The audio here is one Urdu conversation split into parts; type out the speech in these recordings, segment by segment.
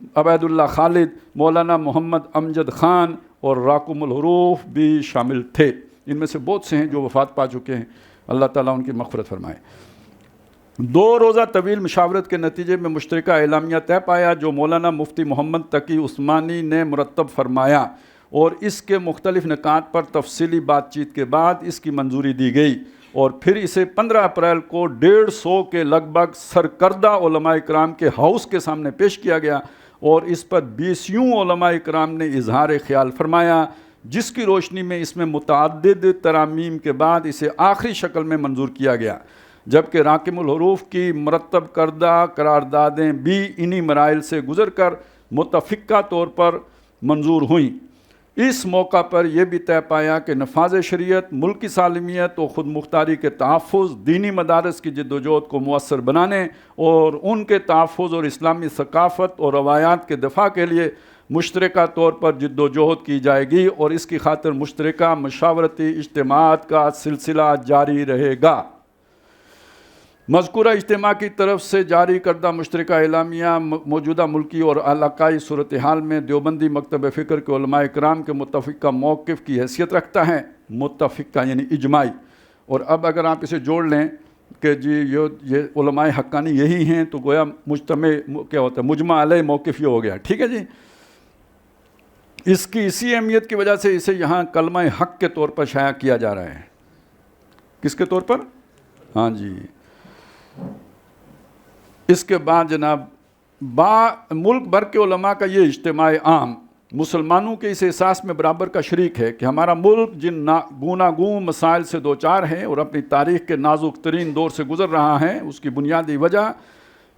عبیداللہ خالد، مولانا محمد امجد خان اور راکم الحروف بھی شامل تھے۔ ان میں سے بہت سے ہیں جو وفات پا چکے ہیں، اللہ تعالیٰ ان کی مغفرت فرمائے۔ 2 روزہ طویل مشاورت کے نتیجے میں مشترکہ اعلامیہ طے پایا جو مولانا مفتی محمد تقی عثمانی نے مرتب فرمایا، اور اس کے مختلف نکات پر تفصیلی بات چیت کے بعد اس کی منظوری دی گئی، اور پھر اسے 15 اپریل کو 150 کے لگ بھگ سرکردہ علماء اکرام کے ہاؤس کے سامنے پیش کیا گیا، اور اس پر 20 علماء اکرام نے اظہار خیال فرمایا، جس کی روشنی میں اس میں متعدد ترامیم کے بعد اسے آخری شکل میں منظور کیا گیا، جبکہ راکم الحروف کی مرتب کردہ قراردادیں بھی انہی مراحل سے گزر کر متفقہ طور پر منظور ہوئیں۔ اس موقع پر یہ بھی طے پایا کہ نفاذ شریعت، ملک کی سالمیت و خود مختاری کے تحفظ، دینی مدارس کی جد و جہد کو مؤثر بنانے اور ان کے تحفظ اور اسلامی ثقافت اور روایات کے دفاع کے لیے مشترکہ طور پر جد و جہد کی جائے گی، اور اس کی خاطر مشترکہ مشاورتی اجتماعات کا سلسلہ جاری رہے گا۔ مذکورہ اجتماع کی طرف سے جاری کردہ مشترکہ اعلامیہ موجودہ ملکی اور علاقائی صورتحال میں دیوبندی مکتب فکر کے علماء اکرام کے متفقہ موقف کی حیثیت رکھتا ہے، متفقہ یعنی اجماعی۔ اور اب اگر آپ اسے جوڑ لیں کہ جی یہ علماء حقانی یہی ہیں، تو گویا مجتمع کیا ہوتا ہے، مجمع علیہ موقف یہ ہو گیا، ٹھیک ہے جی۔ اس کی اسی اہمیت کی وجہ سے اسے یہاں کلمہ حق کے طور پر شائع کیا جا رہا ہے۔ کس کے طور پر؟ ہاں جی۔ اس کے بعد جناب ملک بھر کے علماء کا یہ اجتماع عام مسلمانوں کے اس احساس میں برابر کا شریک ہے کہ ہمارا ملک جن گوناگون مسائل سے دوچار ہے اور اپنی تاریخ کے نازک ترین دور سے گزر رہا ہے، اس کی بنیادی وجہ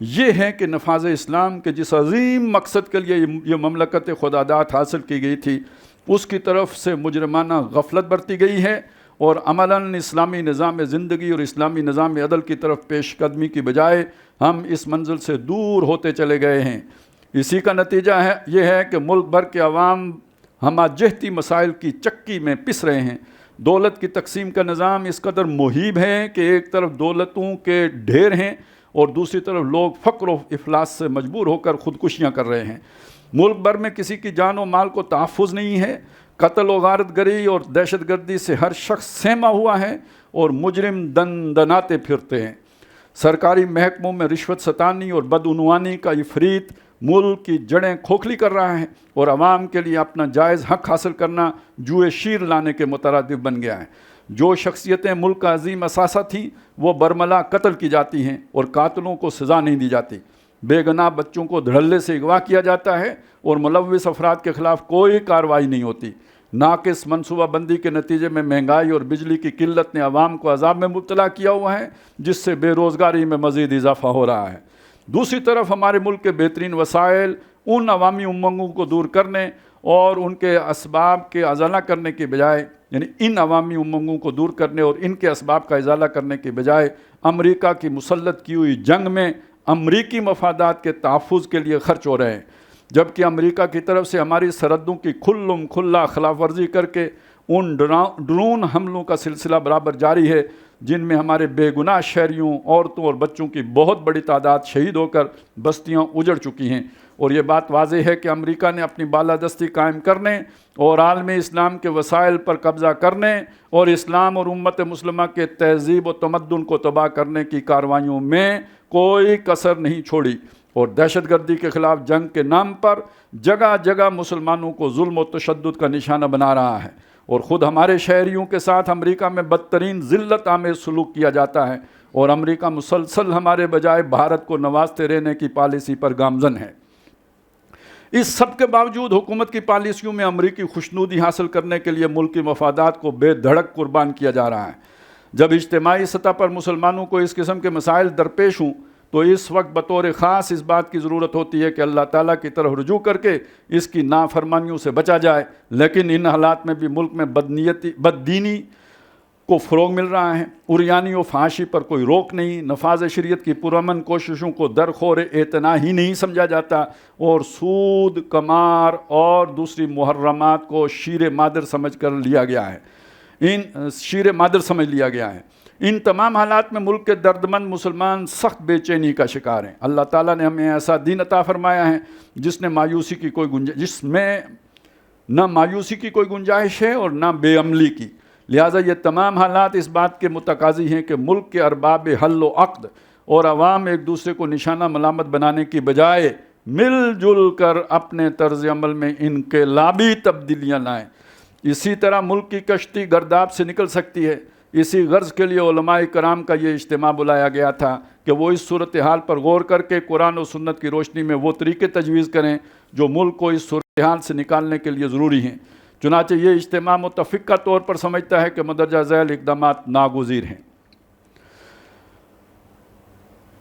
یہ ہے کہ نفاذ اسلام کے جس عظیم مقصد کے لیے یہ مملکت خداداد حاصل کی گئی تھی، اس کی طرف سے مجرمانہ غفلت برتی گئی ہے، اور عملاً اسلامی نظام زندگی اور اسلامی نظام عدل کی طرف پیش قدمی کی بجائے ہم اس منزل سے دور ہوتے چلے گئے ہیں۔ اسی کا نتیجہ یہ ہے کہ ملک بھر کے عوام ہمہ جہتی مسائل کی چکی میں پس رہے ہیں۔ دولت کی تقسیم کا نظام اس قدر مہیب ہے کہ ایک طرف دولتوں کے ڈھیر ہیں اور دوسری طرف لوگ فقر و افلاس سے مجبور ہو کر خودکشیاں کر رہے ہیں۔ ملک بھر میں کسی کی جان و مال کو تحفظ نہیں ہے، قتل و غارت گری اور دہشت گردی سے ہر شخص سہما ہوا ہے اور مجرم دناتے پھرتے ہیں۔ سرکاری محکموں میں رشوت ستانی اور بدعنوانی کا عفریت ملک کی جڑیں کھوکھلی کر رہا ہے، اور عوام کے لیے اپنا جائز حق حاصل کرنا جوئے شیر لانے کے مترادف بن گیا ہے۔ جو شخصیتیں ملک کا عظیم اثاثہ تھیں وہ برملا قتل کی جاتی ہیں اور قاتلوں کو سزا نہیں دی جاتی۔ بے گناہ بچوں کو دھڑلے سے اغوا کیا جاتا ہے اور ملوث افراد کے خلاف کوئی کارروائی نہیں ہوتی۔ ناقص منصوبہ بندی کے نتیجے میں مہنگائی اور بجلی کی قلت نے عوام کو عذاب میں مبتلا کیا ہوا ہے، جس سے بے روزگاری میں مزید اضافہ ہو رہا ہے۔ دوسری طرف ہمارے ملک کے بہترین وسائل ان عوامی امنگوں کو دور کرنے اور ان کے اسباب کے ازالہ کرنے کے بجائے، یعنی ان عوامی امنگوں کو دور کرنے اور ان کے اسباب کا ازالہ کرنے کے بجائے امریکہ کی مسلط کی ہوئی جنگ میں امریکی مفادات کے تحفظ کے لیے خرچ ہو رہے ہیں، جبکہ امریکہ کی طرف سے ہماری سرحدوں کی کھلم کھلا خلاف ورزی کر کے ان ڈرون حملوں کا سلسلہ برابر جاری ہے، جن میں ہمارے بے گناہ شہریوں، عورتوں اور بچوں کی بہت بڑی تعداد شہید ہو کر بستیاں اجڑ چکی ہیں۔ اور یہ بات واضح ہے کہ امریکہ نے اپنی بالادستی قائم کرنے اور عالم اسلام کے وسائل پر قبضہ کرنے اور اسلام اور امت مسلمہ کے تہذیب و تمدن کو تباہ کرنے کی کارروائیوں میں کوئی کسر نہیں چھوڑی، اور دہشت گردی کے خلاف جنگ کے نام پر جگہ جگہ مسلمانوں کو ظلم و تشدد کا نشانہ بنا رہا ہے، اور خود ہمارے شہریوں کے ساتھ امریکہ میں بدترین ذلت آمیز سلوک کیا جاتا ہے، اور امریکہ مسلسل ہمارے بجائے بھارت کو نوازتے رہنے کی پالیسی پر گامزن ہے۔ اس سب کے باوجود حکومت کی پالیسیوں میں امریکی خوشنودی حاصل کرنے کے لیے ملکی مفادات کو بے دھڑک قربان کیا جا رہا ہے۔ جب اجتماعی سطح پر مسلمانوں کو اس قسم کے مسائل درپیش ہوں تو اس وقت بطور خاص اس بات کی ضرورت ہوتی ہے کہ اللہ تعالیٰ کی طرف رجوع کر کے اس کی نافرمانیوں سے بچا جائے، لیکن ان حالات میں بھی ملک میں بددینی کو فروغ مل رہا ہے، عریانی و فحاشی پر کوئی روک نہیں، نفاذ شریعت کی پرامن کوششوں کو درخور اعتنا ہی نہیں سمجھا جاتا، اور سود، قمار اور دوسری محرمات کو شیر مادر سمجھ لیا گیا ہے۔ ان تمام حالات میں ملک کے دردمند مسلمان سخت بے چینی کا شکار ہیں۔ اللہ تعالیٰ نے ہمیں ایسا دین عطا فرمایا ہے جس میں نہ مایوسی کی کوئی گنجائش ہے اور نہ بے عملی کی، لہٰذا یہ تمام حالات اس بات کے متقاضی ہیں کہ ملک کے ارباب حل و عقد اور عوام ایک دوسرے کو نشانہ ملامت بنانے کی بجائے مل جل کر اپنے طرز عمل میں انقلابی تبدیلیاں لائیں۔ اسی طرح ملک کی کشتی گرداب سے نکل سکتی ہے۔ اسی غرض کے لیے علماء کرام کا یہ اجتماع بلایا گیا تھا کہ وہ اس صورتحال پر غور کر کے قرآن و سنت کی روشنی میں وہ طریقے تجویز کریں جو ملک کو اس صورتحال سے نکالنے کے لیے ضروری ہیں۔ چنانچہ یہ اجتماع متفقہ طور پر سمجھتا ہے کہ مندرجہ ذیل اقدامات ناگزیر ہیں۔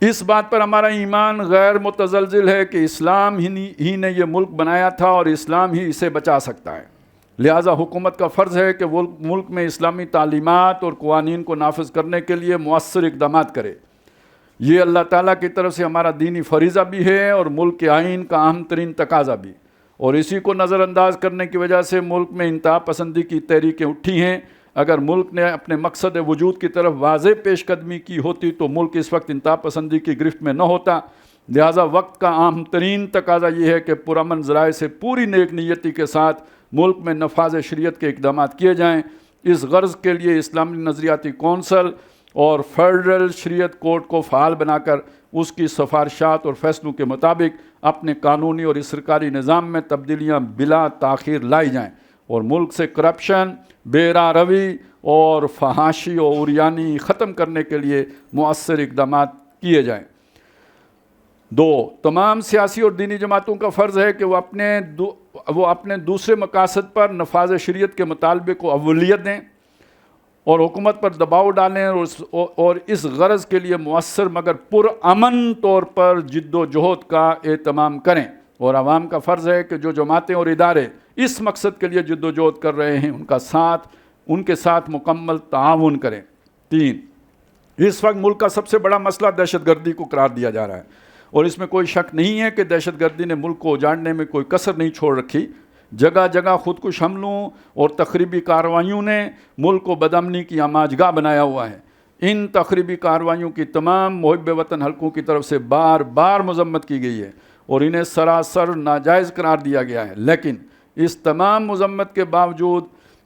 اس بات پر ہمارا ایمان غیر متزلزل ہے کہ اسلام ہی نے یہ ملک بنایا تھا اور اسلام ہی اسے بچا سکتا ہے، لہٰذا حکومت کا فرض ہے کہ وہ ملک میں اسلامی تعلیمات اور قوانین کو نافذ کرنے کے لیے مؤثر اقدامات کرے۔ یہ اللہ تعالیٰ کی طرف سے ہمارا دینی فریضہ بھی ہے اور ملک کے آئین کا اہم ترین تقاضا بھی، اور اسی کو نظر انداز کرنے کی وجہ سے ملک میں انتہا پسندی کی تحریکیں اٹھی ہیں۔ اگر ملک نے اپنے مقصد وجود کی طرف واضح پیش قدمی کی ہوتی تو ملک اس وقت انتہا پسندی کی گرفت میں نہ ہوتا، لہٰذا وقت کا اہم ترین تقاضا یہ ہے کہ پرامن ذرائع سے پوری نیک نیتی کے ساتھ ملک میں نفاذ شریعت کے اقدامات کیے جائیں۔ اس غرض کے لیے اسلامی نظریاتی کونسل اور فیڈرل شریعت کورٹ کو فعال بنا کر اس کی سفارشات اور فیصلوں کے مطابق اپنے قانونی اور سرکاری نظام میں تبدیلیاں بلا تاخیر لائی جائیں اور ملک سے کرپشن، بے راہ روی اور فحاشی و عریانی ختم کرنے کے لیے مؤثر اقدامات کیے جائیں۔ 2. تمام سیاسی اور دینی جماعتوں کا فرض ہے کہ وہ اپنے دوسرے مقاصد پر نفاذ شریعت کے مطالبے کو اولویت دیں اور حکومت پر دباؤ ڈالیں اور اس غرض کے لیے مؤثر مگر پرامن طور پر جد و جہد کا اہتمام کریں، اور عوام کا فرض ہے کہ جو جماعتیں اور ادارے اس مقصد کے لیے جد و جہد کر رہے ہیں ان کے ساتھ مکمل تعاون کریں۔ 3. اس وقت ملک کا سب سے بڑا مسئلہ دہشت گردی کو قرار دیا جا رہا ہے، اور اس میں کوئی شک نہیں ہے کہ دہشت گردی نے ملک کو اجاڑنے میں کوئی کسر نہیں چھوڑ رکھی۔ جگہ جگہ خودکش حملوں اور تخریبی کارروائیوں نے ملک کو بدامنی کی آماجگاہ بنایا ہوا ہے۔ ان تخریبی کارروائیوں کی تمام محب وطن حلقوں کی طرف سے بار بار مذمت کی گئی ہے اور انہیں سراسر ناجائز قرار دیا گیا ہے، لیکن اس تمام مذمت کے باوجود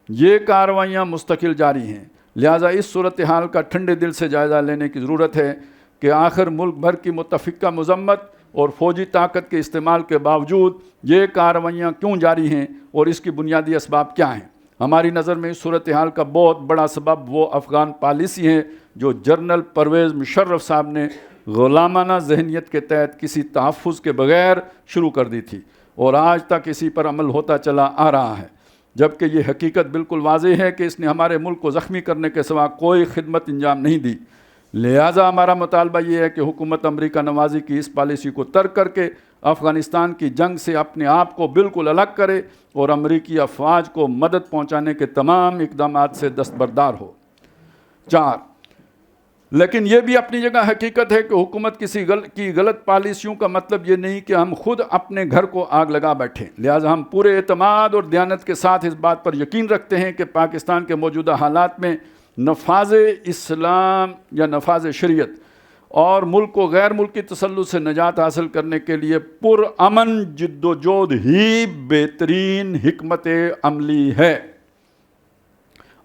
یہ کارروائیاں مستقل جاری ہیں۔ لہٰذا اس صورتحال کا ٹھنڈے دل سے جائزہ لینے کی ضرورت ہے کہ آخر ملک بھر کی متفقہ مذمت اور فوجی طاقت کے استعمال کے باوجود یہ کارروائیاں کیوں جاری ہیں اور اس کی بنیادی اسباب کیا ہیں۔ ہماری نظر میں اس صورتحال کا بہت بڑا سبب وہ افغان پالیسی ہے جو جنرل پرویز مشرف صاحب نے غلامانہ ذہنیت کے تحت کسی تحفظ کے بغیر شروع کر دی تھی اور آج تک اسی پر عمل ہوتا چلا آ رہا ہے، جبکہ یہ حقیقت بالکل واضح ہے کہ اس نے ہمارے ملک کو زخمی کرنے کے سوا کوئی خدمت انجام نہیں دی۔ لہٰذا ہمارا مطالبہ یہ ہے کہ حکومت امریکہ نوازی کی اس پالیسی کو ترک کر کے افغانستان کی جنگ سے اپنے آپ کو بالکل الگ کرے اور امریکی افواج کو مدد پہنچانے کے تمام اقدامات سے دستبردار ہو۔ 4. لیکن یہ بھی اپنی جگہ حقیقت ہے کہ حکومت کی غلط پالیسیوں کا مطلب یہ نہیں کہ ہم خود اپنے گھر کو آگ لگا بیٹھیں۔ لہٰذا ہم پورے اعتماد اور دیانت کے ساتھ اس بات پر یقین رکھتے ہیں کہ پاکستان کے موجودہ حالات میں نفاذ اسلام یا نفاذ شریعت اور ملک کو غیر ملکی تسلط سے نجات حاصل کرنے کے لیے پرامن جد و جہد ہی بہترین حکمت عملی ہے،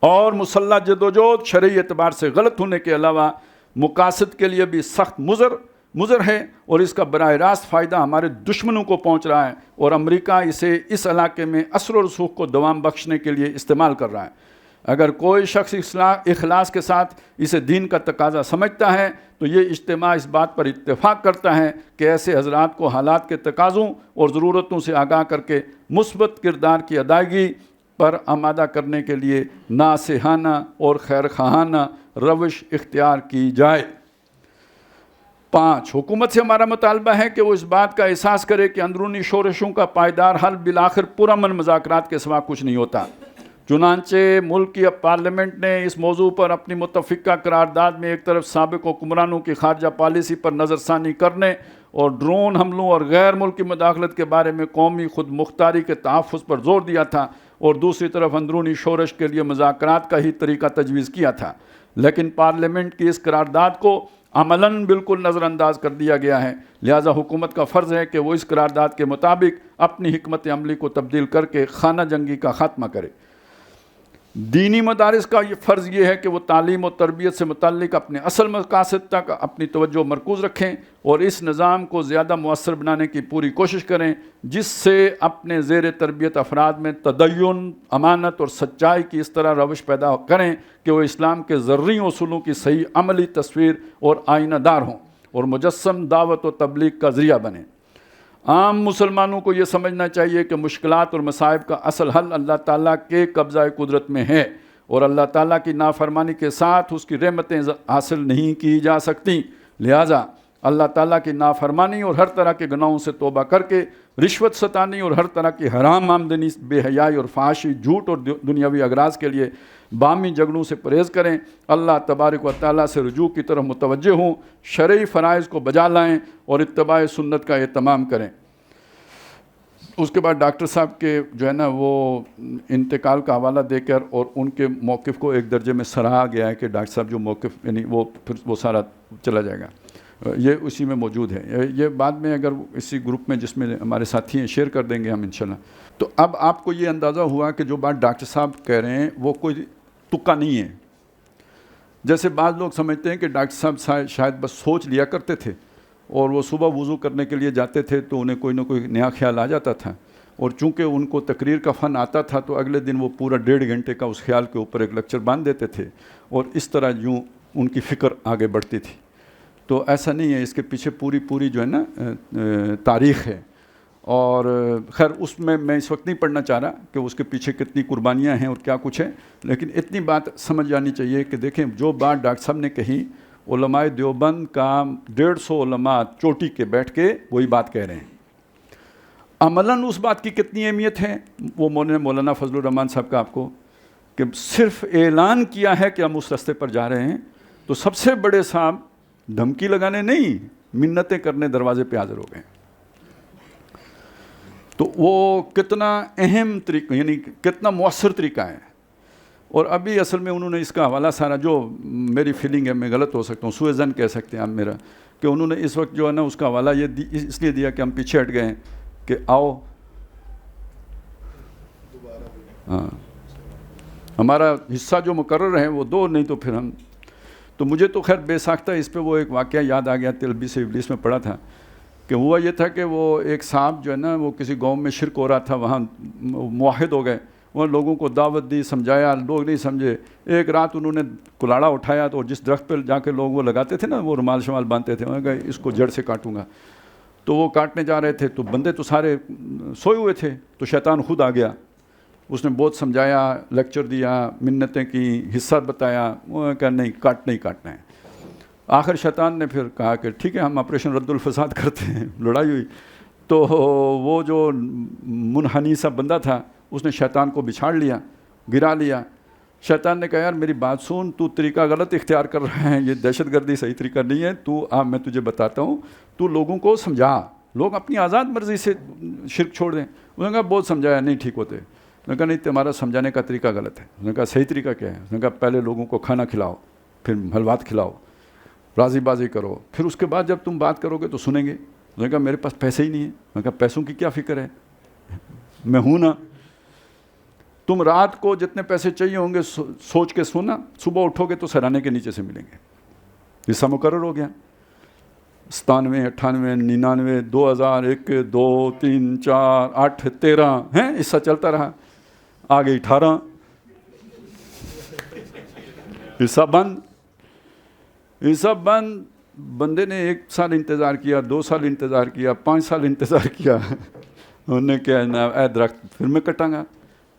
اور مسلح جد و جہد شرعی اعتبار سے غلط ہونے کے علاوہ مقاصد کے لیے بھی سخت مضر ہے، اور اس کا براہ راست فائدہ ہمارے دشمنوں کو پہنچ رہا ہے اور امریکہ اسے اس علاقے میں اثر و رسوخ کو دوام بخشنے کے لیے استعمال کر رہا ہے۔ اگر کوئی شخص اخلاص کے ساتھ اسے دین کا تقاضا سمجھتا ہے تو یہ اجتماع اس بات پر اتفاق کرتا ہے کہ ایسے حضرات کو حالات کے تقاضوں اور ضرورتوں سے آگاہ کر کے مثبت کردار کی ادائیگی پر آمادہ کرنے کے لیے ناصحانہ اور خیرخواہانہ روش اختیار کی جائے۔ 5. حکومت سے ہمارا مطالبہ ہے کہ وہ اس بات کا احساس کرے کہ اندرونی شورشوں کا پائیدار حل بالآخر پرامن مذاکرات کے سوا کچھ نہیں ہوتا۔ چنانچہ ملک کی پارلیمنٹ نے اس موضوع پر اپنی متفقہ قرارداد میں ایک طرف سابق حکمرانوں کی خارجہ پالیسی پر نظر ثانی کرنے اور ڈرون حملوں اور غیر ملکی مداخلت کے بارے میں قومی خود مختاری کے تحفظ پر زور دیا تھا، اور دوسری طرف اندرونی شورش کے لیے مذاکرات کا ہی طریقہ تجویز کیا تھا، لیکن پارلیمنٹ کی اس قرارداد کو عملاً بالکل نظر انداز کر دیا گیا ہے۔ لہٰذا حکومت کا فرض ہے کہ وہ اس قرارداد کے مطابق اپنی حکمت عملی کو تبدیل کر کے خانہ جنگی کا خاتمہ کرے۔ دینی مدارس کا یہ فرض یہ ہے کہ وہ تعلیم و تربیت سے متعلق اپنے اصل مقاصد تک اپنی توجہ مرکوز رکھیں اور اس نظام کو زیادہ مؤثر بنانے کی پوری کوشش کریں، جس سے اپنے زیر تربیت افراد میں تدین، امانت اور سچائی کی اس طرح روش پیدا کریں کہ وہ اسلام کے زرعی اصولوں کی صحیح عملی تصویر اور آئینہ دار ہوں اور مجسم دعوت و تبلیغ کا ذریعہ بنیں۔ عام مسلمانوں کو یہ سمجھنا چاہیے کہ مشکلات اور مصائب کا اصل حل اللہ تعالیٰ کے قبضہ قدرت میں ہے اور اللہ تعالیٰ کی نافرمانی کے ساتھ اس کی رحمتیں حاصل نہیں کی جا سکتی۔ لہٰذا اللہ تعالیٰ کی نافرمانی اور ہر طرح کے گناہوں سے توبہ کر کے رشوت ستانی اور ہر طرح کی حرام آمدنی، بے حیائی اور فحاشی، جھوٹ اور دنیاوی اغراض کے لیے باہمی جھگڑوں سے پرہیز کریں، اللہ تبارک و تعالیٰ سے رجوع کی طرف متوجہ ہوں، شرعی فرائض کو بجا لائیں اور اتباع سنت کا اہتمام کریں۔ اس کے بعد ڈاکٹر صاحب کے جو ہے نا وہ انتقال کا حوالہ دے کر اور ان کے موقف کو ایک درجے میں سراہا گیا ہے کہ ڈاکٹر صاحب جو موقف یعنی وہ پھر وہ سارا چلا جائے گا، یہ اسی میں موجود ہے۔ یہ بعد میں اگر اسی گروپ میں جس میں ہمارے ساتھی ہیں شیئر کر دیں گے ہم انشاءاللہ۔ تو اب آپ کو یہ اندازہ ہوا کہ جو بات ڈاکٹر صاحب کہہ رہے ہیں وہ کوئی تکا نہیں ہے۔ جیسے بعض لوگ سمجھتے ہیں کہ ڈاکٹر صاحب شاید بس سوچ لیا کرتے تھے اور وہ صبح وضو کرنے کے لیے جاتے تھے تو انہیں کوئی نہ کوئی نیا خیال آ جاتا تھا، اور چونکہ ان کو تقریر کا فن آتا تھا تو اگلے دن وہ پورا 1.5 گھنٹے کا اس خیال کے اوپر ایک لیکچر باندھ دیتے تھے اور اس طرح یوں ان کی فکر آگے بڑھتی تھی۔ تو ایسا نہیں ہے، اس کے پیچھے پوری جو ہے نا تاریخ ہے، اور خیر اس میں اس وقت نہیں پڑھنا چاہ رہا کہ اس کے پیچھے کتنی قربانیاں ہیں اور کیا کچھ ہے، لیکن اتنی بات سمجھ جانی چاہیے کہ دیکھیں جو بات ڈاکٹر صاحب نے کہی، علماء دیوبند کا 150 علماء چوٹی کے بیٹھ کے وہی بات کہہ رہے ہیں۔ عملاً اس بات کی کتنی اہمیت ہے وہ مولانا فضل الرحمان صاحب کا آپ کو کہ صرف اعلان کیا ہے کہ ہم اس راستے پر جا رہے ہیں، تو سب سے بڑے صاحب دھمکی لگانے نہیں، منتیں کرنے دروازے پہ حاضر ہو گئے۔ تو وہ کتنا اہم طریقہ یعنی کتنا مؤثر طریقہ ہے، اور ابھی اصل میں انہوں نے اس کا حوالہ سارا، جو میری فیلنگ ہے میں غلط ہو سکتا ہوں، سوء ظن کہہ سکتے ہیں آپ میرا، کہ انہوں نے اس وقت جو ہے نا اس کا حوالہ یہ اس لیے دیا کہ ہم پیچھے ہٹ گئے کہ آؤ ہاں ہمارا حصہ جو مقرر ہے وہ دو، نہیں تو پھر ہم تو مجھے تو خیر بے ساختہ اس پہ وہ ایک واقعہ یاد آ گیا، تلبیس ابلیس میں پڑھا تھا کہ ہوا یہ تھا کہ وہ ایک صاحب جو ہے نا وہ کسی گاؤں میں شرک ہو رہا تھا، وہاں موحد ہو گئے، وہ لوگوں کو دعوت دی، سمجھایا، لوگ نہیں سمجھے۔ ایک رات انہوں نے کلاڑا اٹھایا تو جس درخت پہ جا کے لوگ وہ لگاتے تھے نا، وہ رومال شمال باندھتے تھے، انہوں نے کہا اس کو جڑ سے کاٹوں گا، تو وہ کاٹنے جا رہے تھے تو بندے تو سارے سوئے ہوئے تھے، تو شیطان خود آ گیا، اس نے بہت سمجھایا، لیکچر دیا، منتیں کی، حصہ بتایا، وہ کہا نہیں کاٹنا ہے۔ آخر شیطان نے پھر کہا کہ ٹھیک ہے ہم آپریشن رد الفساد کرتے ہیں، لڑائی ہوئی، تو وہ جو منحنی سا بندہ تھا اس نے شیطان کو بچھاڑ لیا، گرا لیا۔ شیطان نے کہا یار میری بات سن، تو طریقہ غلط اختیار کر رہا ہے، یہ دہشت گردی صحیح طریقہ نہیں ہے، تو میں تجھے بتاتا ہوں، تو لوگوں کو سمجھا، لوگ اپنی آزاد مرضی سے شرک چھوڑ دیں۔ انہوں نے کہا بہت سمجھایا، نہیں ٹھیک ہوتے۔ انہوں نے کہا نہیں تمہارا سمجھانے کا طریقہ غلط ہے۔ انہوں نے کہا صحیح طریقہ کیا ہے؟ انہوں نے کہا پہلے لوگوں کو کھانا کھلاؤ، پھر حلوات کھلاؤ، راضی بازی کرو، پھر اس کے بعد جب تم بات کرو گے تو سنیں گے۔ انہوں نے کہا میرے پاس پیسے ہی نہیں ہیں۔ انہوں نے کہا پیسوں کی کیا فکر ہے، میں ہوں نا۔ تم رات کو جتنے پیسے چاہیے ہوں گے سوچ کے سونا، صبح اٹھو گے تو سرانے کے نیچے سے ملیں گے۔ حصہ مقرر ہو گیا، 97، 98، 99، 2000، 1، 2، 3، 4، 8، 13 ہیں، حصہ چلتا رہا، آگے 18، حصہ بند۔ حصہ بند، بندے نے 1 سال انتظار کیا، 2 سال انتظار کیا، 5 سال انتظار کیا۔ انہوں نے کہا جناب اے درخت پھر میں کٹاں گا،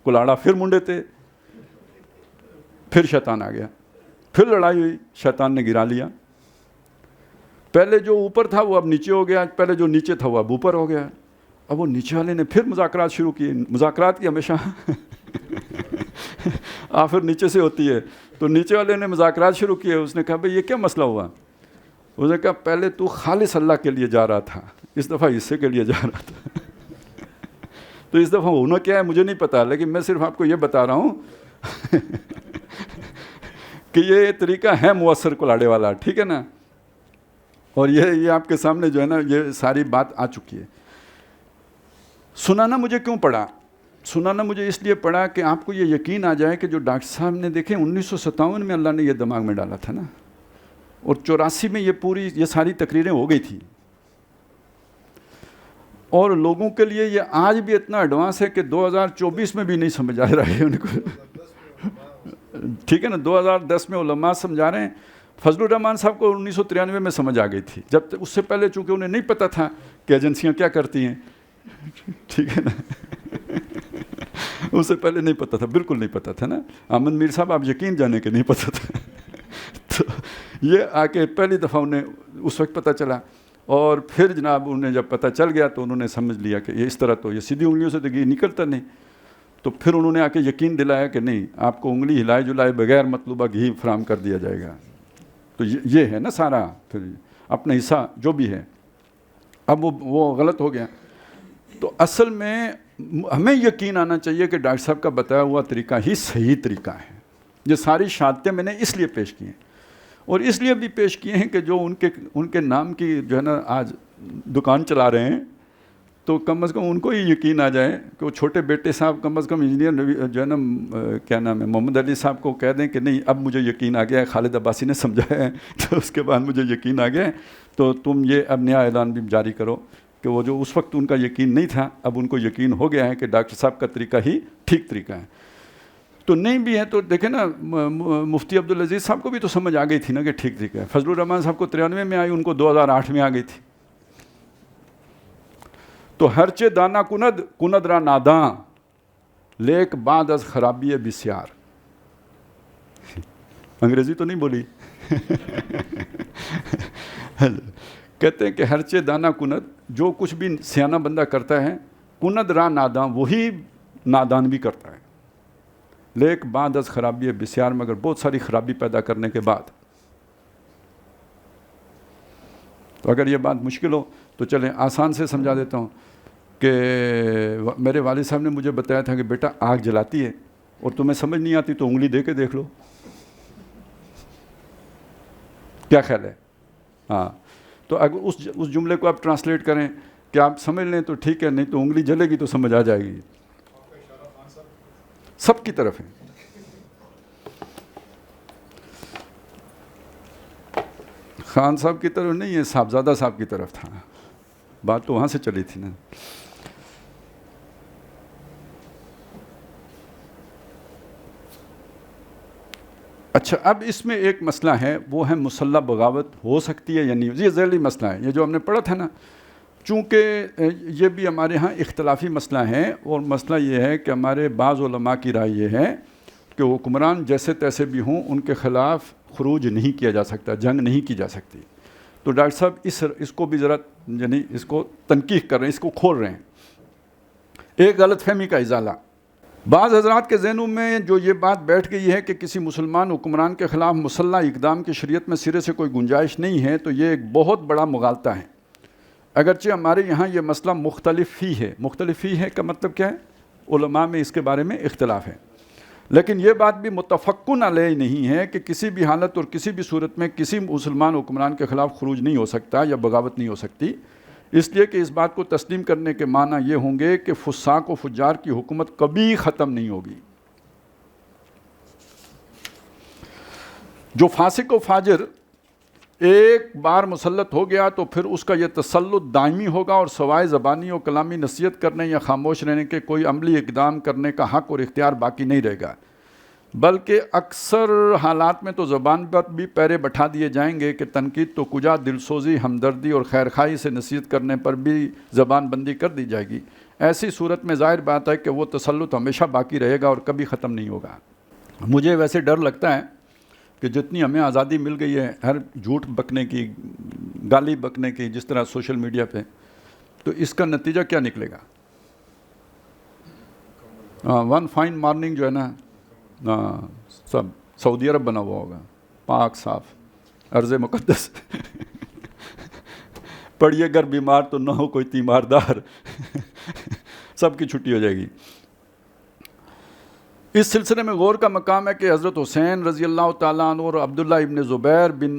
کلاڑا پھر منڈے تھے، پھر شیطان آ گیا، پھر لڑائی ہوئی، شیطان نے گرا لیا۔ پہلے جو اوپر تھا وہ اب نیچے ہو گیا، پہلے جو نیچے تھا وہ اب اوپر ہو گیا۔ اب وہ نیچے والے نے پھر مذاکرات شروع کیے، مذاکرات کی ہمیشہ آخر نیچے سے ہوتی ہے، تو نیچے والے نے مذاکرات شروع کیے۔ اس نے کہا بھئی یہ کیا مسئلہ ہوا؟ اس نے کہا پہلے تو خالص اللہ کے لیے جا رہا تھا، اس دفعہ حصے کے لیے جا رہا تھا۔ تو اس دفعہ ہونا کیا ہے مجھے نہیں پتا، لیکن میں صرف آپ کو یہ بتا رہا ہوں کہ یہ طریقہ ہے مؤثر کلاڑے والا، ٹھیک ہے نا. اور یہ آپ کے سامنے جو ہے نا یہ ساری بات آ چکی ہے. سنانا مجھے کیوں پڑا؟ سنانا مجھے اس لیے پڑا کہ آپ کو یہ یقین آ جائے کہ جو ڈاکٹر صاحب نے دیکھیں 1957 میں اللہ نے یہ دماغ میں ڈالا تھا نا، اور 84 میں یہ ساری تقریریں ہو گئی تھی، اور لوگوں کے لیے یہ آج بھی اتنا ایڈوانس ہے کہ 2024 میں بھی نہیں سمجھ آ رہا ہے ان کو. ٹھیک ہے نا، 2010 میں علماء سمجھا رہے ہیں. فضل الرحمان صاحب کو 1993 میں سمجھ آ گئی تھی، جب اس سے پہلے چونکہ انہیں نہیں پتہ تھا کہ ایجنسیاں کیا کرتی ہیں. ٹھیک ہے نا، اس سے پہلے نہیں پتہ تھا، بالکل نہیں پتہ تھا نا. احمد میر صاحب آپ یقین جانے کہ نہیں پتہ تھا. تو یہ آ کے پہلی دفعہ انہیں اس وقت پتہ چلا، اور پھر جناب انہیں جب پتہ چل گیا تو انہوں نے سمجھ لیا کہ یہ اس طرح تو یہ سیدھی انگلیوں سے تو گھی نکلتا نہیں. تو پھر انہوں نے آ کے یقین دلایا کہ نہیں، آپ کو انگلی ہلائے جلائے بغیر مطلوبہ گھی فراہم کر دیا جائے گا. تو یہ ہے نا سارا، پھر اپنا حصہ جو بھی ہے. اب وہ غلط ہو گیا. تو اصل میں ہمیں یقین آنا چاہیے کہ ڈاکٹر صاحب کا بتایا ہوا طریقہ ہی صحیح طریقہ ہے. یہ ساری شہادتیں میں نے اس لیے پیش کی ہیں، اور اس لیے بھی پیش کیے ہیں کہ جو ان کے نام کی جو ہے نا آج دکان چلا رہے ہیں، تو کم از کم ان کو ہی یقین آ جائے کہ وہ چھوٹے بیٹے صاحب کم از کم انجینئر جو ہے نا کیا نام ہے محمد علی صاحب کو کہہ دیں کہ نہیں اب مجھے یقین آ گیا ہے، خالد عباسی نے سمجھایا ہے تو اس کے بعد مجھے یقین آ گیا ہے، تو تم یہ اب نیا اعلان بھی جاری کرو کہ وہ جو اس وقت ان کا یقین نہیں تھا اب ان کو یقین ہو گیا ہے کہ ڈاکٹر صاحب کا طریقہ ہی ٹھیک طریقہ ہے. تو نہیں بھی ہے تو دیکھیں نا، مفتی عبدالعزیز صاحب کو بھی تو سمجھ آ گئی تھی نا کہ ٹھیک طریقہ ہے. فضل الرحمان صاحب کو 93 میں آئی، ان کو 2008 میں آ گئی تھی. تو ہرچے دانا کند را ناداں لیک بعد از خرابی بسیار. انگریزی تو نہیں بولی. کہتے ہیں کہ ہرچے دانا کند، جو کچھ بھی سیانہ بندہ کرتا ہے، کند را ناداں، وہی نادان بھی کرتا ہے. لیک بعد از خرابی بسیار، مگر بہت ساری خرابی پیدا کرنے کے بعد. تو اگر یہ بات مشکل ہو تو چلیں آسان سے سمجھا دیتا ہوں کہ میرے والد صاحب نے مجھے بتایا تھا کہ بیٹا آگ جلاتی ہے اور تمہیں سمجھ نہیں آتی تو انگلی دے کے دیکھ لو. کیا خیال ہے؟ ہاں، تو اگر اس جملے کو آپ ٹرانسلیٹ کریں کہ آپ سمجھ لیں تو ٹھیک ہے، نہیں تو انگلی جلے گی تو سمجھ آ جائے گی. سب کی طرف ہے. خان صاحب کی طرف نہیں ہے، صاحبزادہ صاحب کی طرف تھا. بات تو وہاں سے چلی تھی نا. اچھا، اب اس میں ایک مسئلہ ہے، وہ ہے مسلح بغاوت ہو سکتی ہے یا نہیں. یہ ذیلی مسئلہ ہے، یہ جو ہم نے پڑھا تھا نا. چونکہ یہ بھی ہمارے ہاں اختلافی مسئلہ ہے، اور مسئلہ یہ ہے کہ ہمارے بعض علماء کی رائے یہ ہے کہ حکمران جیسے تیسے بھی ہوں ان کے خلاف خروج نہیں کیا جا سکتا، جنگ نہیں کی جا سکتی. تو ڈاکٹر صاحب اس کو بھی ذرا یعنی اس کو تنقیح کر رہے ہیں، اس کو کھول رہے ہیں. ایک غلط فہمی کا ازالہ. بعض حضرات کے ذہنوں میں جو یہ بات بیٹھ گئی ہے کہ کسی مسلمان حکمران کے خلاف مسلح اقدام کی شریعت میں سرے سے کوئی گنجائش نہیں ہے، تو یہ ایک بہت بڑا مغالطہ ہے. اگرچہ ہمارے یہاں یہ مسئلہ مختلف ہی ہے. مختلف ہی ہے کا مطلب کیا ہے؟ علماء میں اس کے بارے میں اختلاف ہے. لیکن یہ بات بھی متفقن علیہ نہیں ہے کہ کسی بھی حالت اور کسی بھی صورت میں کسی مسلمان حکمران کے خلاف خروج نہیں ہو سکتا یا بغاوت نہیں ہو سکتی. اس لیے کہ اس بات کو تسلیم کرنے کے معنی یہ ہوں گے کہ فساق و فجار کی حکومت کبھی ختم نہیں ہوگی. جو فاسق و فاجر ایک بار مسلط ہو گیا تو پھر اس کا یہ تسلط دائمی ہوگا، اور سوائے زبانی و کلامی نصیحت کرنے یا خاموش رہنے کے کوئی عملی اقدام کرنے کا حق اور اختیار باقی نہیں رہے گا. بلکہ اکثر حالات میں تو زبان پر بھی پیرے بٹھا دیے جائیں گے کہ تنقید تو کجا، دلسوزی، ہمدردی اور خیرخواہی سے نصیحت کرنے پر بھی زبان بندی کر دی جائے گی. ایسی صورت میں ظاہر بات ہے کہ وہ تسلط ہمیشہ باقی رہے گا اور کبھی ختم نہیں ہوگا. مجھے ویسے ڈر لگتا ہے کہ جتنی ہمیں آزادی مل گئی ہے ہر جھوٹ بکنے کی، گالی بکنے کی، جس طرح سوشل میڈیا پہ، تو اس کا نتیجہ کیا نکلے گا؟ ون فائن مارننگ جو ہے نا، سب سعودی عرب بنا ہوا ہوگا، پاک صاف، ارض مقدس. پڑھیے گر بیمار تو نہ ہو کوئی تیماردار. سب کی چھٹی ہو جائے گی۔ اس سلسلے میں غور کا مقام ہے کہ حضرت حسین رضی اللہ تعالیٰ عنہ اور عبداللہ ابن زبیر بن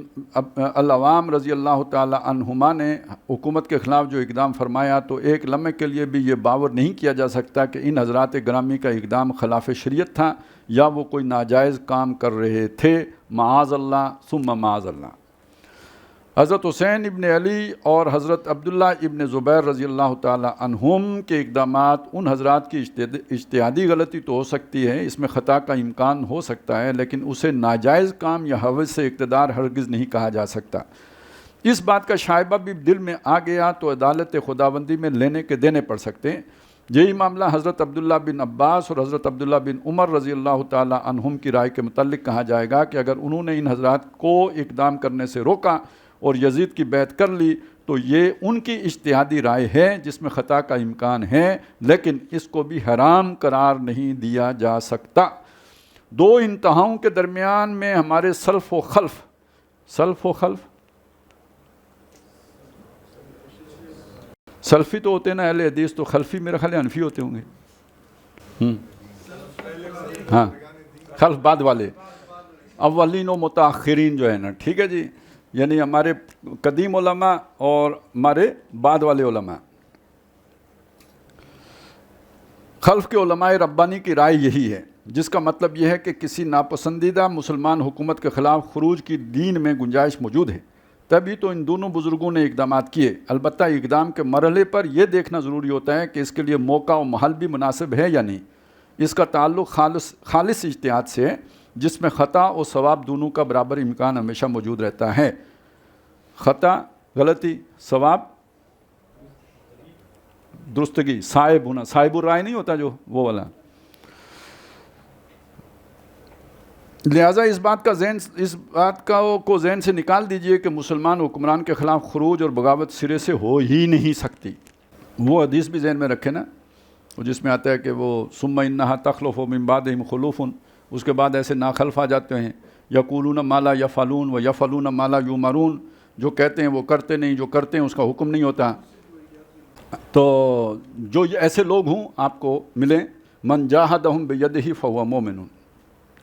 العوام رضی اللہ تعالیٰ عنہما نے حکومت کے خلاف جو اقدام فرمایا، تو ایک لمحے کے لیے بھی یہ باور نہیں کیا جا سکتا کہ ان حضرات گرامی کا اقدام خلاف شریعت تھا یا وہ کوئی ناجائز کام کر رہے تھے، معاذ اللہ ثم معاذ اللہ۔ حضرت حسین ابن علی اور حضرت عبداللہ ابن زبیر رضی اللہ تعالیٰ عنہم کے اقدامات ان حضرات کی اجتہادی غلطی تو ہو سکتی ہے، اس میں خطا کا امکان ہو سکتا ہے، لیکن اسے ناجائز کام یا حوث سے اقتدار ہرگز نہیں کہا جا سکتا۔ اس بات کا شائبہ بھی دل میں آ گیا تو عدالت خداوندی میں لینے کے دینے پڑ سکتے ہیں۔ یہی معاملہ حضرت عبداللہ بن عباس اور حضرت عبداللہ بن عمر رضی اللہ تعالیٰ عنہم کی رائے کے متعلق کہا جائے گا کہ اگر انہوں نے ان حضرات کو اقدام کرنے سے روکا اور یزید کی بیعت کر لی تو یہ ان کی اجتہادی رائے ہے جس میں خطا کا امکان ہے، لیکن اس کو بھی حرام قرار نہیں دیا جا سکتا۔ دو انتہاؤں کے درمیان میں ہمارے سلف و خلف سلفی تو ہوتے نا اہل حدیث، تو خلفی میرے خیال حنفی ہوتے ہوں گے۔ ہاں، خلف بعد والے، اولین و متاخرین جو ہے نا، ٹھیک ہے جی، یعنی ہمارے قدیم علماء اور ہمارے بعد والے علماء۔ خلف کے علماء ربانی کی رائے یہی ہے، جس کا مطلب یہ ہے کہ کسی ناپسندیدہ مسلمان حکومت کے خلاف خروج کی دین میں گنجائش موجود ہے، تبھی تو ان دونوں بزرگوں نے اقدامات کیے۔ البتہ اقدام کے مرحلے پر یہ دیکھنا ضروری ہوتا ہے کہ اس کے لیے موقع و محل بھی مناسب ہے یا نہیں۔ اس کا تعلق خالص اجتہاد سے ہے، جس میں خطا اور ثواب دونوں کا برابر امکان ہمیشہ موجود رہتا ہے۔ خطا، غلطی، ثواب، درستگی، صائب ہونا، صائب الرائے نہیں ہوتا جو وہ والا۔ لہٰذا اس بات کو ذہن سے نکال دیجئے کہ مسلمان حکمران کے خلاف خروج اور بغاوت سرے سے ہو ہی نہیں سکتی۔ وہ حدیث بھی ذہن میں رکھے نا، جس میں آتا ہے کہ وہ ثم انہا تخلف من بعدہم خلوف، اس کے بعد ایسے ناخلف آ جاتے ہیں، یقولون ما لا یفعلون و یفعلون ما لا یؤمرون، جو کہتے ہیں وہ کرتے نہیں، جو کرتے ہیں اس کا حکم نہیں ہوتا۔ تو جو ایسے لوگ ہوں آپ کو ملیں، من جاہدہم بیدہ فہو مومن،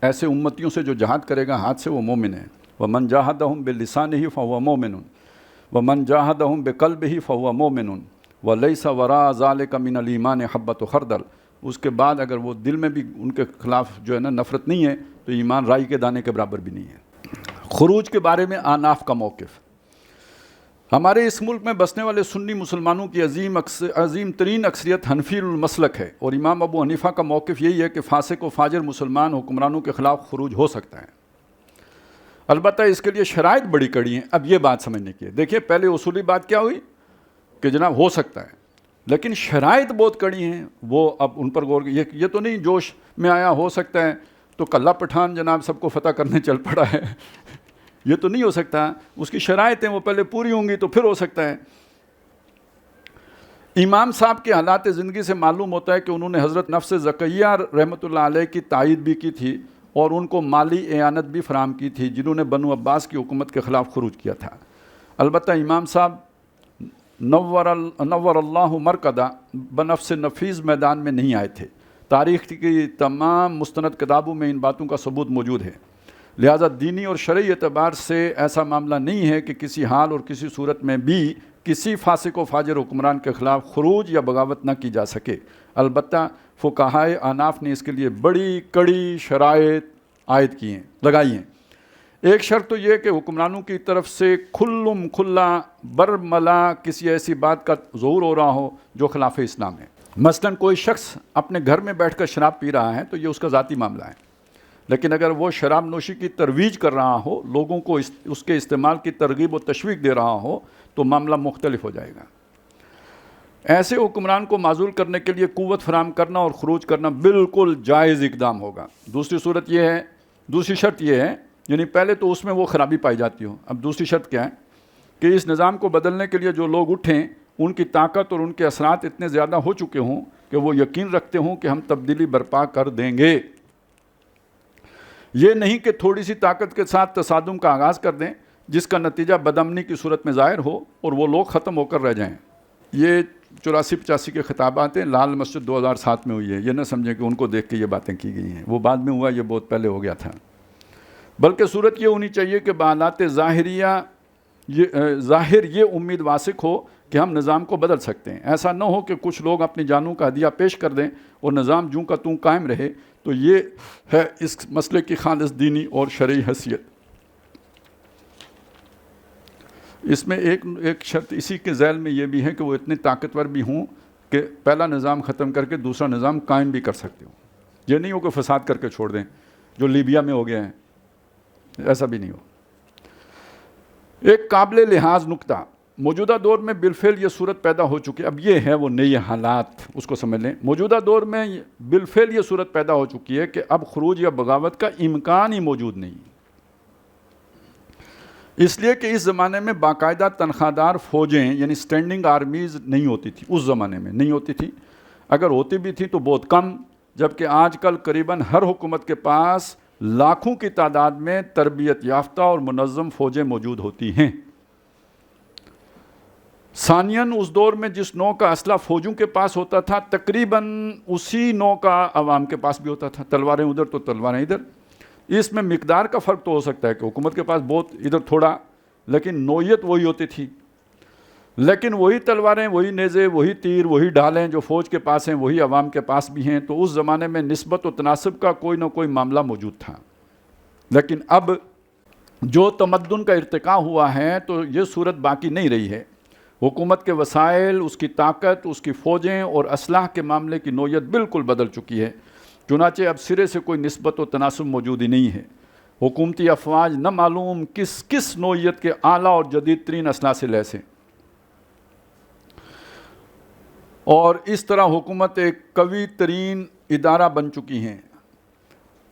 ایسے امتیوں سے جو جہاد کرے گا ہاتھ سے وہ مومن ہے۔ ومن جاہدہم بلسانہ فہو مومن ومن جاہدہم بقلبہ فہو مومن ولیس وراء ذلک من الایمان حبۃ خردل، اس کے بعد اگر وہ دل میں بھی ان کے خلاف جو ہے نا نفرت نہیں ہے تو ایمان رائی کے دانے کے برابر بھی نہیں ہے۔ خروج کے بارے میں احناف کا موقف۔ ہمارے اس ملک میں بسنے والے سنی مسلمانوں کی عظیم ترین اکثریت حنفی المسلک ہے، اور امام ابو حنیفہ کا موقف یہی ہے کہ فاسق و فاجر مسلمان حکمرانوں کے خلاف خروج ہو سکتا ہے، البتہ اس کے لیے شرائط بڑی کڑی ہیں۔ اب یہ بات سمجھنے کی ہے، دیکھیے پہلے اصولی بات کیا ہوئی کہ جناب ہو سکتا ہے، لیکن شرائط بہت کڑی ہیں، وہ اب ان پر غور، یہ تو نہیں جوش میں آیا ہو سکتا ہے تو کلہ پٹھان جناب سب کو فتح کرنے چل پڑا ہے، یہ تو نہیں ہو سکتا، اس کی شرائطیں وہ پہلے پوری ہوں گی تو پھر ہو سکتا ہے۔ امام صاحب کے حالات زندگی سے معلوم ہوتا ہے کہ انہوں نے حضرت نفس زکیہ رحمۃ اللہ علیہ کی تائید بھی کی تھی اور ان کو مالی اعانت بھی فراہم کی تھی، جنہوں نے بنو عباس کی حکومت کے خلاف خروج کیا تھا۔ البتہ امام صاحب نور اللہ مرکدہ بنفس نفیس میدان میں نہیں آئے تھے۔ تاریخ کی تمام مستند کتابوں میں ان باتوں کا ثبوت موجود ہے، لہٰذا دینی اور شرعی اعتبار سے ایسا معاملہ نہیں ہے کہ کسی حال اور کسی صورت میں بھی کسی فاسق و فاجر حکمران کے خلاف خروج یا بغاوت نہ کی جا سکے۔ البتہ فقہائے احناف نے اس کے لیے بڑی کڑی شرائط عائد کی ہیں، لگائی ہیں۔ ایک شرط تو یہ کہ حکمرانوں کی طرف سے کھلم کھلا برملا کسی ایسی بات کا ظہور ہو رہا ہو جو خلاف اسلام ہے۔ مثلاً کوئی شخص اپنے گھر میں بیٹھ کر شراب پی رہا ہے تو یہ اس کا ذاتی معاملہ ہے، لیکن اگر وہ شراب نوشی کی ترویج کر رہا ہو، لوگوں کو اس کے استعمال کی ترغیب و تشویق دے رہا ہو تو معاملہ مختلف ہو جائے گا۔ ایسے حکمران کو معزول کرنے کے لیے قوت فراہم کرنا اور خروج کرنا بالکل جائز اقدام ہوگا۔ دوسری شرط یہ ہے، یعنی پہلے تو اس میں وہ خرابی پائی جاتی ہو، اب دوسری شرط کیا ہے کہ اس نظام کو بدلنے کے لیے جو لوگ اٹھیں ان کی طاقت اور ان کے اثرات اتنے زیادہ ہو چکے ہوں کہ وہ یقین رکھتے ہوں کہ ہم تبدیلی برپا کر دیں گے۔ یہ نہیں کہ تھوڑی سی طاقت کے ساتھ تصادم کا آغاز کر دیں جس کا نتیجہ بدامنی کی صورت میں ظاہر ہو اور وہ لوگ ختم ہو کر رہ جائیں۔ یہ 84-85 کے خطابات ہیں، لال مسجد 2007 میں ہوئی ہے، یہ نہ سمجھیں کہ ان کو دیکھ کے یہ باتیں کی گئی ہیں، وہ بعد میں ہوا، یہ بہت پہلے ہو گیا تھا۔ بلکہ صورت یہ ہونی چاہیے کہ بحالات ظاہر یہ امید واسق ہو کہ ہم نظام کو بدل سکتے ہیں، ایسا نہ ہو کہ کچھ لوگ اپنی جانوں کا ہدیہ پیش کر دیں اور نظام جوں کا توں قائم رہے۔ تو یہ ہے اس مسئلے کی خالص دینی اور شرعی حیثیت۔ اس میں ایک شرط اسی کے ذیل میں یہ بھی ہے کہ وہ اتنے طاقتور بھی ہوں کہ پہلا نظام ختم کر کے دوسرا نظام قائم بھی کر سکتے ہوں، یہ نہیں ہو کہ فساد کر کے چھوڑ دیں جو لیبیا میں ہو گیا ہے، ایسا بھی نہیں ہو۔ ایک قابل لحاظ نکتہ، موجودہ دور میں بالفعل یہ صورت پیدا ہو چکی ہے، اب یہ ہے وہ نئی حالات، اس کو سمجھ لیں۔ موجودہ دور میں بالفعل یہ صورت پیدا ہو چکی ہے کہ اب خروج یا بغاوت کا امکان ہی موجود نہیں، اس لیے کہ اس زمانے میں باقاعدہ تنخواہ دار فوجیں یعنی سٹینڈنگ آرمیز نہیں ہوتی تھی، اس زمانے میں نہیں ہوتی تھی، اگر ہوتی بھی تھی تو بہت کم، جبکہ آج کل قریباً ہر حکومت کے پاس لاکھوں کی تعداد میں تربیت یافتہ اور منظم فوجیں موجود ہوتی ہیں۔ ثانیاً اس دور میں جس نوع کا اسلحہ فوجوں کے پاس ہوتا تھا تقریباً اسی نوع کا عوام کے پاس بھی ہوتا تھا، تلواریں ادھر تو تلواریں ادھر۔ اس میں مقدار کا فرق تو ہو سکتا ہے کہ حکومت کے پاس بہت ادھر تھوڑا، لیکن نوعیت وہی ہوتی تھی، لیکن وہی تلواریں، وہی نیزے، وہی تیر، وہی ڈھالیں جو فوج کے پاس ہیں وہی عوام کے پاس بھی ہیں۔ تو اس زمانے میں نسبت و تناسب کا کوئی نہ کوئی معاملہ موجود تھا، لیکن اب جو تمدن کا ارتقاء ہوا ہے تو یہ صورت باقی نہیں رہی ہے۔ حکومت کے وسائل، اس کی طاقت، اس کی فوجیں اور اسلحہ کے معاملے کی نوعیت بالکل بدل چکی ہے، چنانچہ اب سرے سے کوئی نسبت و تناسب موجود ہی نہیں ہے۔ حکومتی افواج نہ معلوم کس نوعیت کے اعلیٰ اور جدید ترین اسلحہ سے لیس ہیں، اور اس طرح حکومت ایک قوی ترین ادارہ بن چکی ہیں،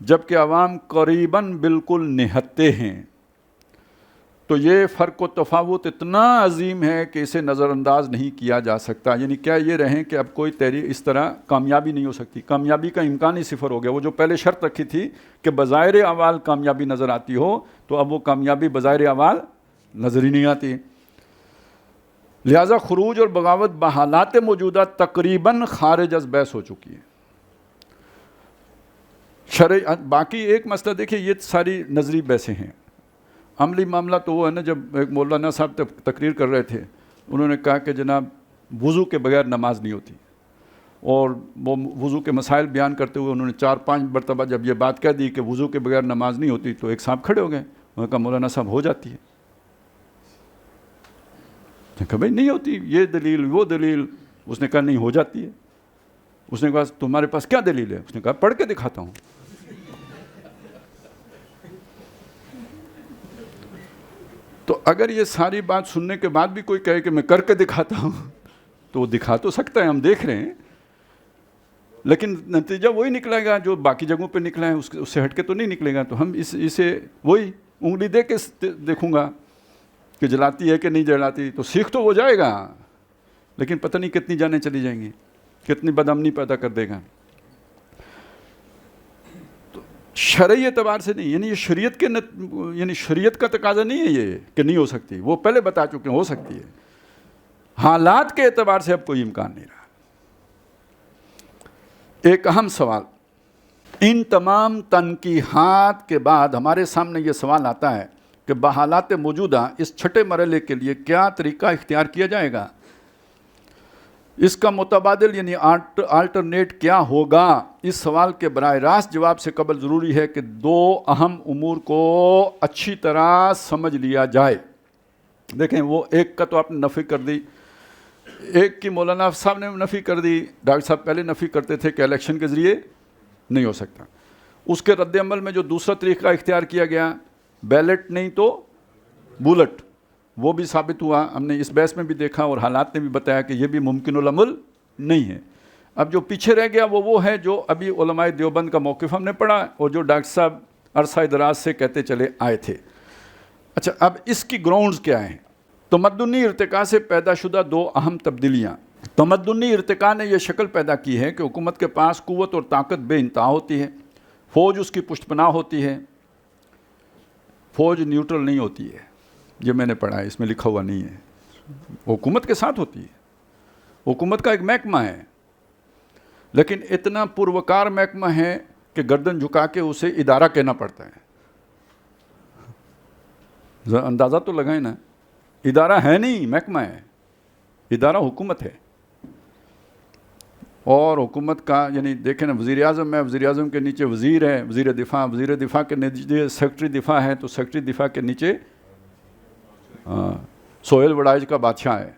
جبکہ عوام قریباً بالکل نہتے ہیں۔ تو یہ فرق و تفاوت اتنا عظیم ہے کہ اسے نظر انداز نہیں کیا جا سکتا۔ یعنی کیا یہ رہیں کہ اب کوئی تحریک اس طرح کامیابی نہیں ہو سکتی، کامیابی کا امکان ہی صفر ہو گیا۔ وہ جو پہلے شرط رکھی تھی کہ بظاہر احوال کامیابی نظر آتی ہو، تو اب وہ کامیابی بظاہر احوال نظر ہی نہیں آتی۔ لہٰذا خروج اور بغاوت بحالات موجودہ تقریباً خارج از بحث ہو چکی ہے۔ باقی ایک مسئلہ دیکھیں، یہ ساری نظری بحثیں ہیں، عملی معاملہ تو وہ ہے نا، جب ایک مولانا صاحب تقریر کر رہے تھے، انہوں نے کہا کہ جناب وضو کے بغیر نماز نہیں ہوتی، اور وہ وضو کے مسائل بیان کرتے ہوئے انہوں نے 4-5 مرتبہ جب یہ بات کہہ دی کہ وضو کے بغیر نماز نہیں ہوتی، تو ایک صاحب کھڑے ہو گئے، انہوں نے کہا مولانا صاحب ہو جاتی ہے۔ کہا بھائی نہیں ہوتی، یہ دلیل وہ دلیل۔ اس نے کہا نہیں ہو جاتی ہے۔ اس نے کہا تمہارے پاس کیا دلیل ہے؟ اس نے کہا پڑھ کے دکھاتا ہوں۔ تو اگر یہ ساری بات سننے کے بعد بھی کوئی کہے کہ میں کر کے دکھاتا ہوں، تو وہ دکھا تو سکتا ہے، ہم دیکھ رہے ہیں، لیکن نتیجہ وہی نکلے گا جو باقی جگہوں پہ نکلا ہے، اس سے ہٹ کے تو نہیں نکلے گا۔ تو ہم اسے وہی انگلی دے کے دیکھوں گا کہ جلاتی ہے کہ نہیں جلاتی، تو سیکھ تو ہو جائے گا، لیکن پتہ نہیں کتنی جانیں چلی جائیں گی، کتنی بدامنی پیدا کر دے گا۔ تو شرعی اعتبار سے نہیں، یعنی یہ شریعت کا تقاضا نہیں ہے یہ کہ نہیں ہو سکتی، وہ پہلے بتا چکے ہیں ہو سکتی ہے، حالات کے اعتبار سے اب کوئی امکان نہیں رہا۔ ایک اہم سوال، ان تمام تنقیحات کے بعد ہمارے سامنے یہ سوال آتا ہے کہ بحالات موجودہ اس چھٹے مرحلے کے لیے کیا طریقہ اختیار کیا جائے گا؟ اس کا متبادل یعنی آلٹرنیٹ کیا ہوگا؟ اس سوال کے براہ راست جواب سے قبل ضروری ہے کہ دو اہم امور کو اچھی طرح سمجھ لیا جائے۔ دیکھیں، وہ ایک کا تو آپ نے نفی کر دی، ایک کی مولانا صاحب نے نفی کر دی، ڈاکٹر صاحب پہلے نفی کرتے تھے کہ الیکشن کے ذریعے نہیں ہو سکتا۔ اس کے رد عمل میں جو دوسرا طریقہ اختیار کیا گیا، بیلٹ نہیں تو بولٹ، وہ بھی ثابت ہوا، ہم نے اس بحث میں بھی دیکھا اور حالات نے بھی بتایا کہ یہ بھی ممکن العمل نہیں ہے۔ اب جو پیچھے رہ گیا وہ ہے جو ابھی علماء دیوبند کا موقف ہم نے پڑھا اور جو ڈاکٹر صاحب عرصہ دراز سے کہتے چلے آئے تھے۔ اچھا، اب اس کی گراؤنڈز کیا ہیں؟ تمدنی ارتقاء سے پیدا شدہ دو اہم تبدیلیاں۔ تمدنی ارتقاء نے یہ شکل پیدا کی ہے کہ حکومت کے پاس قوت اور طاقت بے انتہا ہوتی ہے، فوج اس کی پشت پناہ ہوتی ہے، فوج نیوٹرل نہیں ہوتی ہے، یہ میں نے پڑھا ہے، اس میں لکھا ہوا نہیں ہے، حکومت کے ساتھ ہوتی ہے، حکومت کا ایک محکمہ ہے، لیکن اتنا پروکار محکمہ ہے کہ گردن جھکا کے اسے ادارہ کہنا پڑتا ہے. ذرا اندازہ تو لگائیں نا، ادارہ ہے نہیں، محکمہ ہے. ادارہ حکومت ہے. اور حکومت کا یعنی دیکھیں نا، وزیر اعظم ہے، وزیر اعظم کے نیچے وزیر ہے، وزیر دفاع کے نیچے سیکرٹری دفاع ہے، تو سیکرٹری دفاع کے نیچے سہیل وڑائج کا بادشاہ ہے.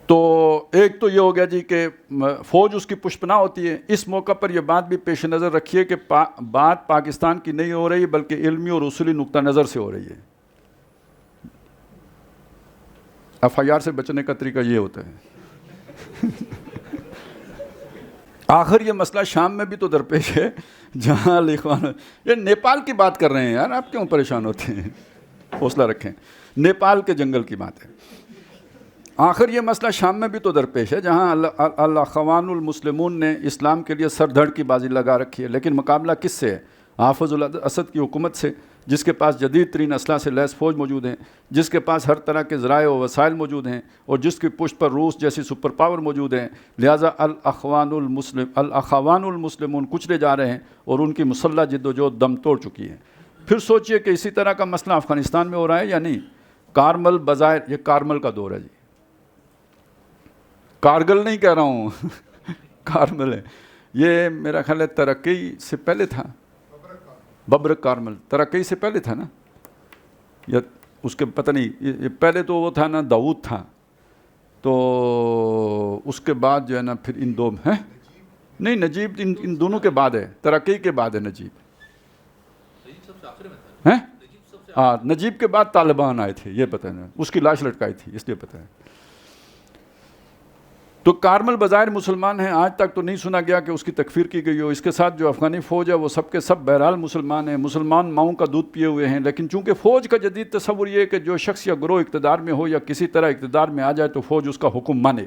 تو ایک تو یہ ہو گیا جی کہ فوج اس کی پشپنا ہوتی ہے. اس موقع پر یہ بات بھی پیش نظر رکھیے کہ بات پاکستان کی نہیں ہو رہی بلکہ علمی اور اصولی نقطہ نظر سے ہو رہی ہے. FIR سے بچنے کا طریقہ یہ ہوتا ہے. آخر یہ مسئلہ شام میں بھی تو درپیش ہے جہاں الاخوان، یہ نیپال کی بات کر رہے ہیں یار، آپ کیوں پریشان ہوتے ہیں؟ حوصلہ رکھیں، نیپال کے جنگل کی بات ہے. آخر یہ مسئلہ شام میں بھی تو درپیش ہے جہاں الاخوان المسلمون نے اسلام کے لیے سر دھڑ کی بازی لگا رکھی ہے. لیکن مقابلہ کس سے ہے؟ حافظ الاسد کی حکومت سے، جس کے پاس جدید ترین اسلحہ سے لیس فوج موجود ہیں، جس کے پاس ہر طرح کے ذرائع و وسائل موجود ہیں، اور جس کی پشت پر روس جیسی سپر پاور موجود ہیں. لہٰذا الاخوان المسلمون کچلے جا رہے ہیں اور ان کی مسلح جد و جہد دم توڑ چکی ہے. پھر سوچئے کہ اسی طرح کا مسئلہ افغانستان میں ہو رہا ہے یا نہیں. کارمل بظاہر، یہ کارمل کا دور ہے جی، کارگل نہیں کہہ رہا ہوں کارمل ہے. یہ میرا خیال ہے ترقی سے پہلے تھا، ببرک کارمل ترقی سے پہلے تھا نا، یا اس کے پتہ نہیں، یہ پہلے تو وہ تھا نا داؤد تھا، تو اس کے بعد جو ہے نا پھر ان دو ہیں نہیں، نجیب ان دونوں کے بعد ہے، ترقی کے بعد ہے نجیب. ہیں ہاں، نجیب کے بعد طالبان آئے تھے، یہ پتہ ہے، اس کی لاش لٹکائی تھی اس لیے پتہ ہے. تو کارمل بظاہر مسلمان ہیں، آج تک تو نہیں سنا گیا کہ اس کی تکفیر کی گئی ہو. اس کے ساتھ جو افغانی فوج ہے وہ سب کے سب بہرحال مسلمان ہیں، مسلمان ماؤں کا دودھ پیے ہوئے ہیں. لیکن چونکہ فوج کا جدید تصور یہ ہے کہ جو شخص یا گروہ اقتدار میں ہو یا کسی طرح اقتدار میں آ جائے تو فوج اس کا حکم مانے،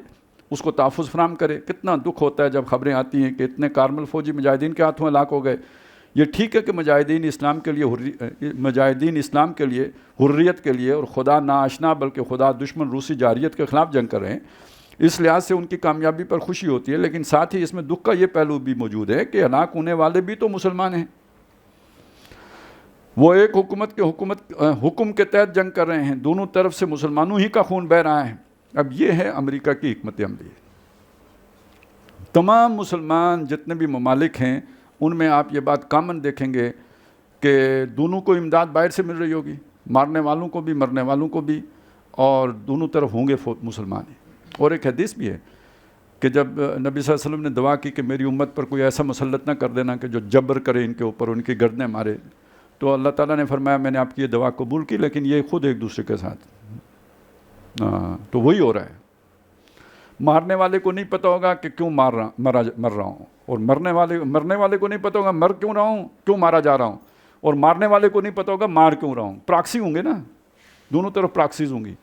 اس کو تحفظ فراہم کرے. کتنا دکھ ہوتا ہے جب خبریں آتی ہیں کہ اتنے کارمل فوجی مجاہدین کے ہاتھوں ہلاک ہو گئے. یہ ٹھیک ہے کہ مجاہدین اسلام کے لیے حریت کے لیے اور خدا ناآشنا بلکہ خدا دشمن روسی جارحیت کے خلاف جنگ کر رہے ہیں، اس لحاظ سے ان کی کامیابی پر خوشی ہوتی ہے. لیکن ساتھ ہی اس میں دکھ کا یہ پہلو بھی موجود ہے کہ ہلاک ہونے والے بھی تو مسلمان ہیں. وہ ایک حکم کے تحت جنگ کر رہے ہیں، دونوں طرف سے مسلمانوں ہی کا خون بہہ رہا ہے. اب یہ ہے امریکہ کی حکمت عملی. تمام مسلمان جتنے بھی ممالک ہیں ان میں آپ یہ بات کامن دیکھیں گے کہ دونوں کو امداد باہر سے مل رہی ہوگی، مارنے والوں کو بھی مرنے والوں کو بھی، اور دونوں طرف ہوں گے مسلمان ہی. اور ایک حدیث بھی ہے کہ جب نبی صلی اللہ علیہ وسلم نے دعا کی کہ میری امت پر کوئی ایسا مسلط نہ کر دینا کہ جو جبر کرے ان کے اوپر، ان کی گردنیں مارے، تو اللہ تعالیٰ نے فرمایا میں نے آپ کی یہ دعا قبول کی، لیکن یہ خود ایک دوسرے کے ساتھ. تو وہی ہو رہا ہے. مارنے والے کو نہیں پتہ ہوگا کہ کیوں مر رہا ہوں، اور مرنے والے کو نہیں پتہ ہوگا مر کیوں رہا ہوں، کیوں مارا جا رہا ہوں، اور مارنے والے کو نہیں پتہ ہوگا مار کیوں رہا ہوں. پراکسی ہوں گے نا، دونوں طرف پراکسیز ہوں گی.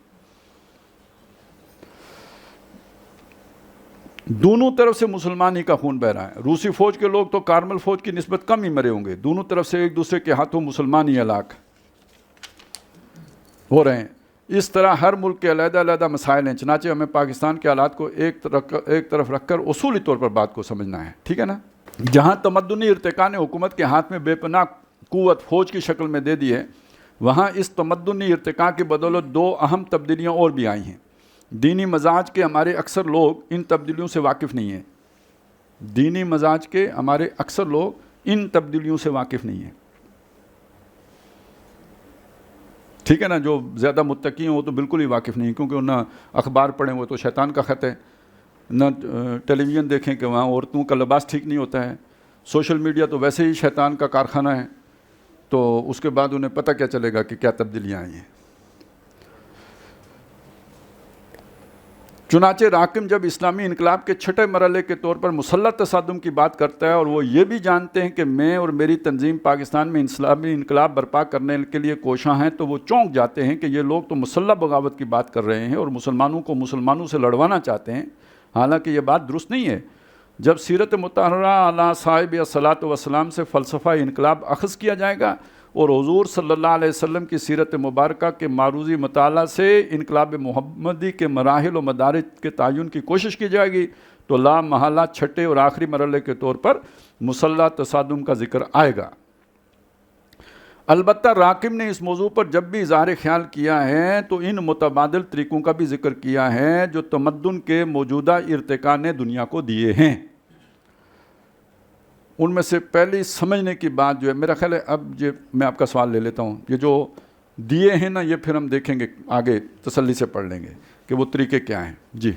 دونوں طرف سے مسلمان ہی کا خون بہ رہا ہے. روسی فوج کے لوگ تو کارمل فوج کی نسبت کم ہی مرے ہوں گے. دونوں طرف سے ایک دوسرے کے ہاتھوں مسلمان ہی ہلاک ہو رہے ہیں. اس طرح ہر ملک کے علیحدہ علیحدہ مسائل ہیں. چنانچہ ہمیں پاکستان کے حالات کو ایک طرف رکھ کر اصولی طور پر بات کو سمجھنا ہے، ٹھیک ہے نا. جہاں تمدنی ارتقاء نے حکومت کے ہاتھ میں بے پناہ قوت فوج کی شکل میں دے دی ہے، وہاں اس تمدنی ارتقاء کی بدولت دو اہم تبدیلیاں اور بھی آئی ہیں. دینی مزاج کے ہمارے اکثر لوگ ان تبدیلیوں سے واقف نہیں ہیں. دینی مزاج کے ہمارے اکثر لوگ ان تبدیلیوں سے واقف نہیں ہیں، ٹھیک ہے نا. جو زیادہ متقی ہیں وہ تو بالکل ہی واقف نہیں، کیونکہ نہ اخبار پڑھیں وہ تو شیطان کا خط ہے، نہ ٹیلی ویژن دیکھیں کہ وہاں عورتوں کا لباس ٹھیک نہیں ہوتا ہے، سوشل میڈیا تو ویسے ہی شیطان کا کارخانہ ہے. تو اس کے بعد انہیں پتہ کیا چلے گا کہ کیا تبدیلیاں آئی ہیں. چنانچہ راکم جب اسلامی انقلاب کے چھٹے مرحلے کے طور پر مسلح تصادم کی بات کرتا ہے، اور وہ یہ بھی جانتے ہیں کہ میں اور میری تنظیم پاکستان میں اسلامی انقلاب برپا کرنے کے لیے کوشاں ہیں، تو وہ چونک جاتے ہیں کہ یہ لوگ تو مسلح بغاوت کی بات کر رہے ہیں اور مسلمانوں کو مسلمانوں سے لڑوانا چاہتے ہیں. حالانکہ یہ بات درست نہیں ہے. جب سیرت مطہرہ علی صاحب صلاۃ وسلام سے فلسفہ انقلاب اخذ کیا جائے گا اور حضور صلی اللہ علیہ وسلم کی سیرت مبارکہ کے معروضی مطالعہ سے انقلاب محمدی کے مراحل و مدارج کے تعین کی کوشش کی جائے گی تو لا محالہ چھٹے اور آخری مرحلے کے طور پر مسلح تصادم کا ذکر آئے گا۔ البتہ راکم نے اس موضوع پر جب بھی اظہار خیال کیا ہے تو ان متبادل طریقوں کا بھی ذکر کیا ہے جو تمدن کے موجودہ ارتقاء نے دنیا کو دیے ہیں۔ ان میں سے پہلی سمجھنے کی بات جو ہے، میرا خیال ہے اب میں آپ کا سوال لے لیتا ہوں، یہ جو دیے ہیں نا، یہ پھر ہم دیکھیں گے آگے تسلی سے پڑھ لیں گے کہ وہ طریقے کیا ہیں۔ جی